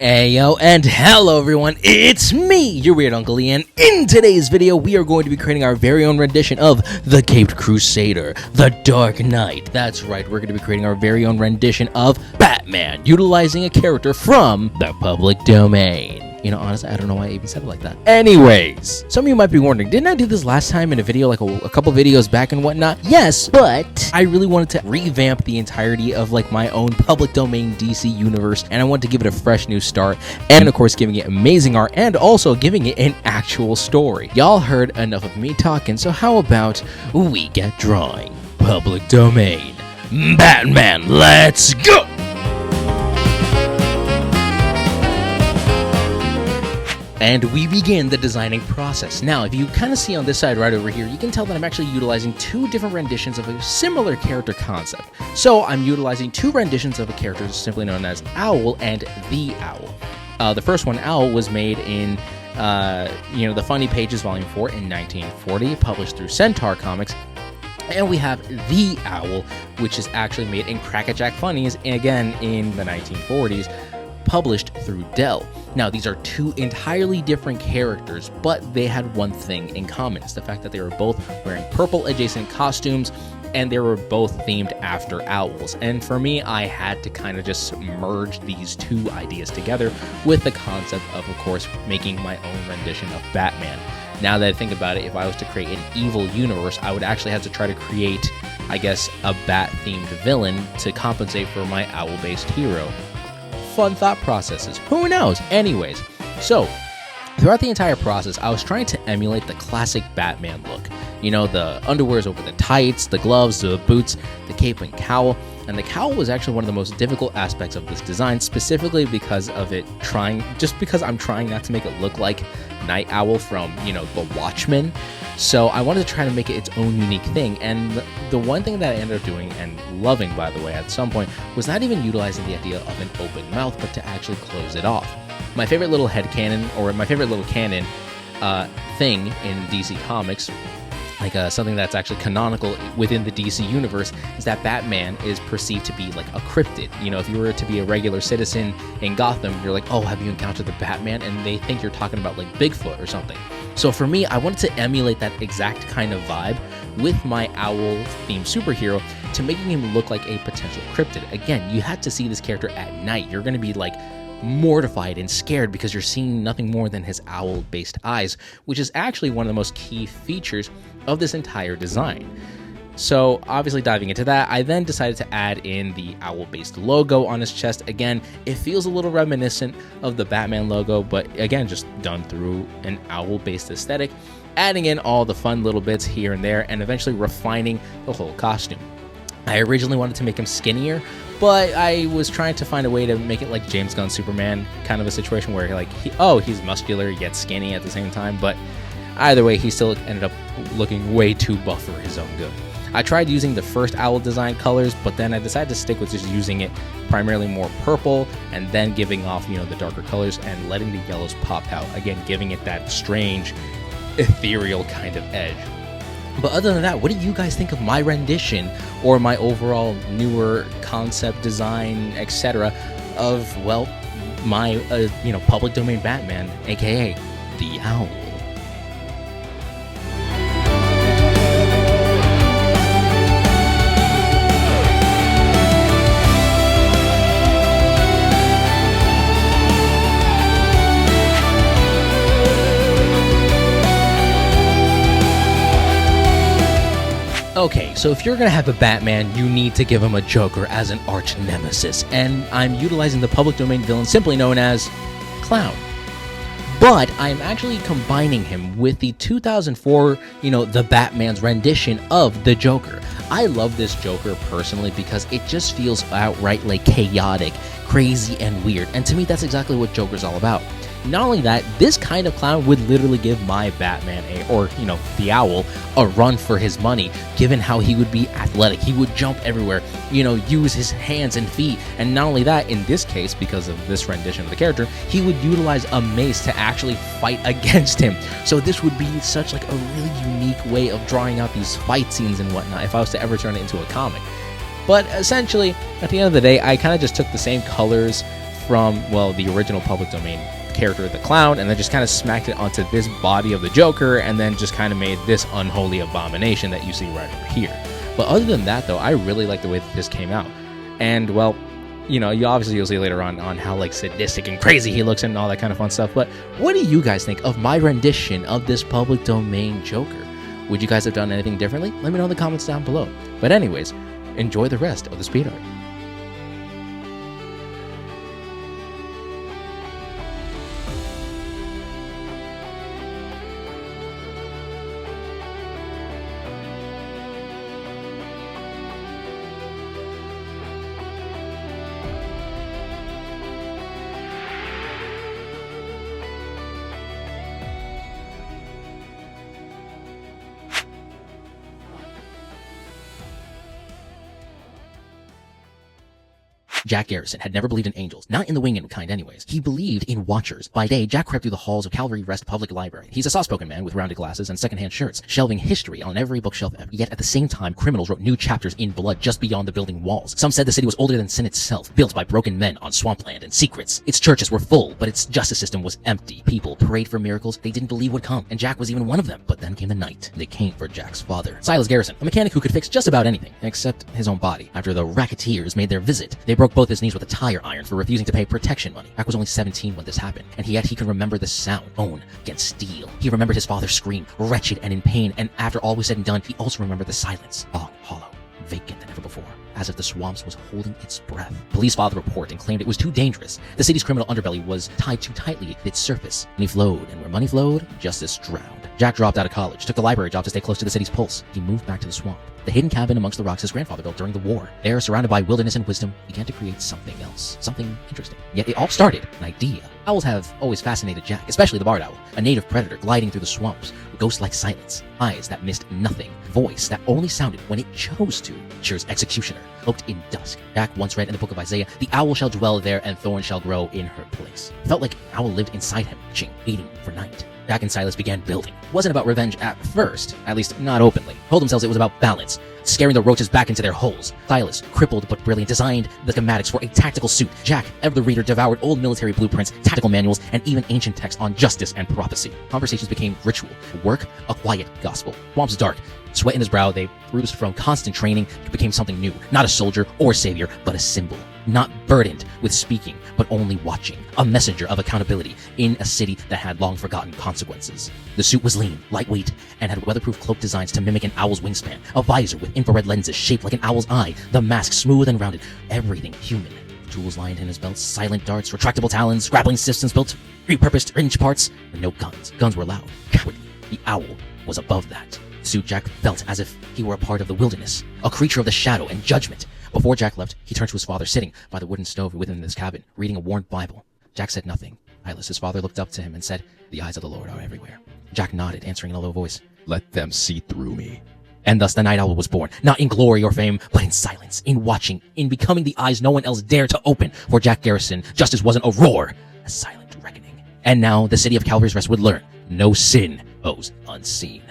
Ayo, and hello everyone, it's me, your weird Uncle Lee, and in today's video we are going to be creating our very own rendition of the Caped Crusader, the Dark Knight. That's right, we're going to be creating our very own rendition of Batman, utilizing a character from the public domain. You know, honestly, I don't know why I even said it like that. Anyways, some of you might be wondering, didn't I do this last time in a video, like a couple videos back and whatnot? Yes, but I really wanted to revamp the entirety of like my own public domain DC universe, and I wanted to give it a fresh new start, and of course giving it amazing art, and also giving it an actual story. Y'all heard enough of me talking, so how about we get drawing? Public domain. Batman, let's go! And we begin the designing process. Now, if you kind of see on this side right over here, you can tell that I'm actually utilizing two different renditions of a similar character concept. So I'm utilizing two renditions of a character simply known as Owl and the Owl. The first one, Owl, was made in, the Funny Pages Volume 4 in 1940, published through Centaur Comics. And we have the Owl, which is actually made in Crack-a-Jack Funnies, again in the 1940s, published through Dell. Now, these are two entirely different characters, but they had one thing in common. It's the fact that they were both wearing purple adjacent costumes, and they were both themed after owls. And for me, I had to kind of just merge these two ideas together with the concept of course, making my own rendition of Batman. Now that I think about it, if I was to create an evil universe, I would actually have to try to create, I guess, a bat-themed villain to compensate for my owl-based hero. Fun thought processes. Who knows? Anyways, so throughout the entire process, I was trying to emulate the classic Batman look. You know, the underwears over the tights, the gloves, the boots, the cape and cowl. And the cowl was actually one of the most difficult aspects of this design, specifically because of it because I'm trying not to make it look like Night Owl from, The Watchmen. So I wanted to try to make it its own unique thing, and the one thing that I ended up doing, and loving by the way at some point, was not even utilizing the idea of an open mouth, but to actually close it off. My favorite little headcanon, or my favorite little canon thing in DC Comics, like something that's actually canonical within the DC universe, is that Batman is perceived to be like a cryptid. You know, if you were to be a regular citizen in Gotham, you're like, oh, have you encountered the Batman? And they think you're talking about like Bigfoot or something. So for me, I wanted to emulate that exact kind of vibe with my owl-themed superhero to making him look like a potential cryptid. Again, you had to see this character at night. You're going to be like mortified and scared because you're seeing nothing more than his owl-based eyes, which is actually one of the most key features of this entire design. So obviously diving into that, I then decided to add in the owl-based logo on his chest. Again, it feels a little reminiscent of the Batman logo, but again, just done through an owl-based aesthetic, adding in all the fun little bits here and there, and eventually refining the whole costume. I originally wanted to make him skinnier, but I was trying to find a way to make it like James Gunn's Superman, kind of a situation where he's muscular yet skinny at the same time, but either way, he still ended up looking way too buff for his own good. I tried using the first owl design colors, but then I decided to stick with just using it primarily more purple and then giving off, the darker colors and letting the yellows pop out. Again, giving it that strange, ethereal kind of edge. But other than that, what do you guys think of my rendition or my overall newer concept design, etc. of, well, my, public domain Batman, aka the Owl? Okay, so if you're gonna have a Batman, you need to give him a Joker as an arch nemesis, and I'm utilizing the public domain villain simply known as Clown. But I'm actually combining him with the 2004, the Batman's rendition of the Joker. I love this Joker personally because it just feels outright like chaotic, crazy, and weird, and to me that's exactly what Joker's all about. Not only that, this kind of clown would literally give my Batman, the Owl, a run for his money, given how he would be athletic. He would jump everywhere, use his hands and feet. And not only that, in this case, because of this rendition of the character, he would utilize a mace to actually fight against him. So this would be such like a really unique way of drawing out these fight scenes and whatnot if I was to ever turn it into a comic. But essentially, at the end of the day, I kind of just took the same colors from, well, the original public domain character, the clown, and then just kind of smacked it onto this body of the Joker, and then just kind of made this unholy abomination that you see right over here. But other than that, though, I really like the way that this came out. And, well, you know, you'll see later on how, like, sadistic and crazy he looks and all that kind of fun stuff. But what do you guys think of my rendition of this public domain Joker? Would you guys have done anything differently? Let me know in the comments down below. But anyways, enjoy the rest of the speed art. Jack Garrison had never believed in angels, not in the winged kind anyways. He believed in watchers. By day, Jack crept through the halls of Calvary Rest Public Library. He's a soft-spoken man with rounded glasses and secondhand shirts, shelving history on every bookshelf ever. Yet at the same time, criminals wrote new chapters in blood just beyond the building walls. Some said the city was older than sin itself, built by broken men on swampland and secrets. Its churches were full, but its justice system was empty. People prayed for miracles they didn't believe would come, and Jack was even one of them. But then came the night. They came for Jack's father, Silas Garrison, a mechanic who could fix just about anything, except his own body. After the racketeers made their visit, they broke both his knees with a tire iron for refusing to pay protection money. Jack was only 17 when this happened, and yet he can remember the sound, bone against steel. He remembered his father's scream, wretched and in pain, and after all was said and done, he also remembered the silence, long, hollow, vacant than ever before, as if the swamps was holding its breath. Police filed a report and claimed it was too dangerous. The city's criminal underbelly was tied too tightly to its surface. Money flowed, and where money flowed, justice drowned. Jack dropped out of college, took the library job to stay close to the city's pulse. He moved back to the swamp, the hidden cabin amongst the rocks his grandfather built during the war. There, surrounded by wilderness and wisdom, began to create something else, something interesting. Yet it all started an idea. Owls have always fascinated Jack, especially the barred owl, a native predator gliding through the swamps, ghost-like silence, eyes that missed nothing, voice that only sounded when it chose to. Nature's executioner, cloaked in dusk. Jack once read in the book of Isaiah, "The owl shall dwell there, and thorns shall grow in her place." It felt like an owl lived inside him, watching, waiting for night. Jack and Silas began building. It wasn't about revenge at first, at least not openly. Told themselves it was about balance, scaring the roaches back into their holes. Silas, crippled but brilliant, designed the schematics for a tactical suit. Jack, ever the reader, devoured old military blueprints, tactical manuals, and even ancient texts on justice and prophecy. Conversations became ritual. Work, a quiet gospel. Swamp's dark. Sweat in his brow, they bruised from constant training, became something new. Not a soldier or savior, but a symbol. Not burdened with speaking, but only watching. A messenger of accountability in a city that had long forgotten consequences. The suit was lean, lightweight, and had weatherproof cloak designs to mimic an owl's wingspan. A visor with infrared lenses shaped like an owl's eye. The mask smooth and rounded. Everything human. Tools lined in his belt, silent darts, retractable talons, grappling systems built, repurposed inch parts, and no guns. Guns were loud, cowardly. The owl was above that. Suit Jack felt as if he were a part of the wilderness, a creature of the shadow and judgment. Before Jack left, he turned to his father sitting by the wooden stove within this cabin, reading a worn Bible. Jack said nothing. Silas, his father, looked up to him and said, "The eyes of the Lord are everywhere." Jack nodded, answering in a low voice, "Let them see through me." And thus the Night Owl was born, not in glory or fame, but in silence, in watching, in becoming the eyes no one else dared to open. For Jack Garrison, justice wasn't a roar, a silent reckoning. And now the city of Calvary's Rest would learn, no sin goes unseen.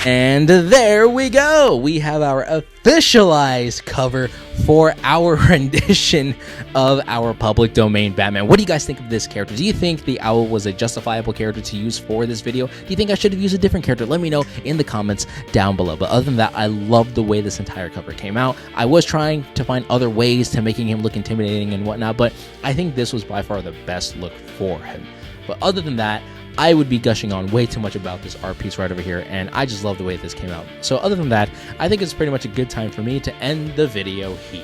And there we go. We have our officialized cover for our rendition of our public domain Batman. What do you guys think of this character? Do you think the owl was a justifiable character to use for this video? Do you think I should have used a different character? Let me know in the comments down below. But other than that, I love the way this entire cover came out. I was trying to find other ways to making him look intimidating and whatnot, but I think this was by far the best look for him. But other than that, I would be gushing on way too much about this art piece right over here, and I just love the way this came out. So other than that, I think it's pretty much a good time for me to end the video here.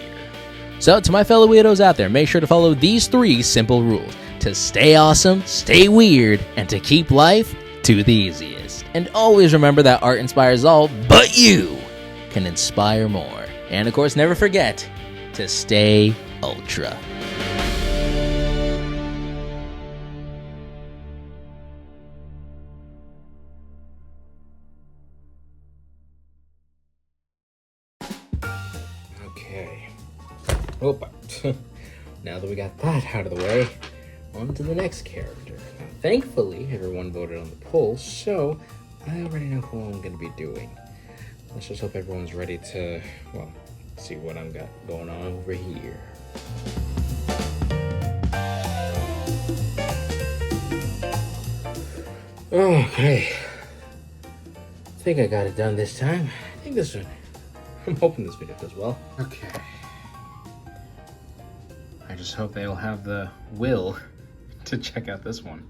So to my fellow weirdos out there, make sure to follow these 3 simple rules: to stay awesome, stay weird, and to keep life to the easiest. And always remember that art inspires all, but you can inspire more. And of course, never forget to stay ultra. Oh, now that we got that out of the way, on to the next character. Now, thankfully, everyone voted on the poll, so I already know who I'm going to be doing. Let's just hope everyone's ready to, well, see what I've got going on over here. Okay. I think I got it done this time. I think this one, I'm hoping this video does well. Okay. I just hope they'll have the will to check out this one.